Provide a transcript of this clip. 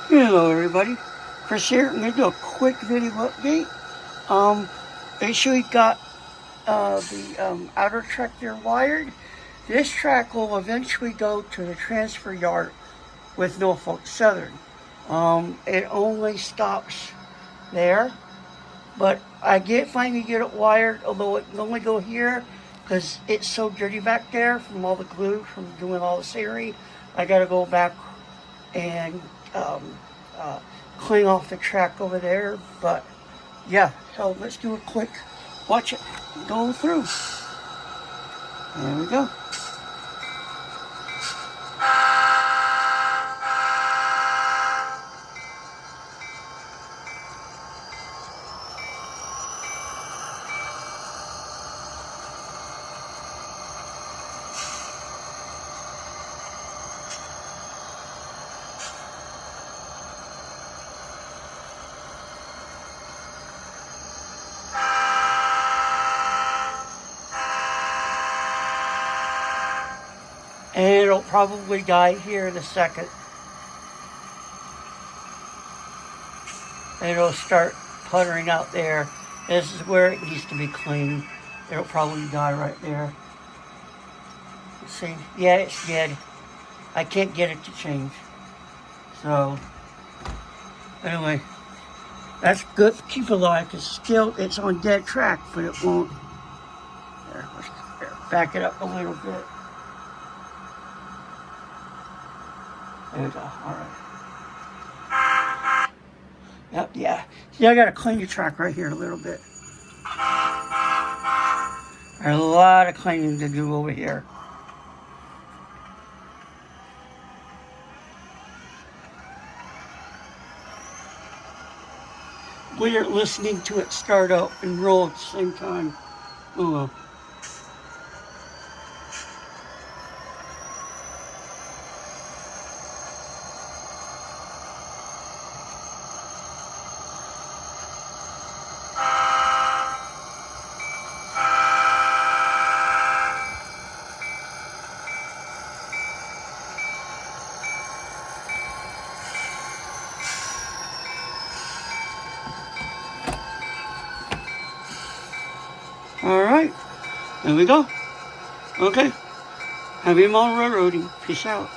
Hello everybody, Chris here. I'm going to do a quick video update. Make sure you got the outer track there wired. This track will eventually go to the transfer yard with Norfolk Southern. It only stops there, but I finally get it wired, although it can only go here because it's so dirty back there from all the glue from doing all the scenery. I got to go back and uh, clean off the track over there. But yeah, so let's do a quick watch it go through. There we go. And it'll probably die here in a second. And it'll start puttering out there. This is where it needs to be cleaned. It'll probably die right there. Let's see. Yeah, it's dead. I can't get it to change. So, anyway, that's good to keep alive because still it's on dead track, but it won't. There, let's back it up a little bit. There we go. All right. Yep, yeah. See, I got to clean the track right here a little bit. There's a lot of cleaning to do over here. We are listening to it start up and roll at the same time. Oh well. Alright, there we go. Okay, happy Monroe roading. Peace out.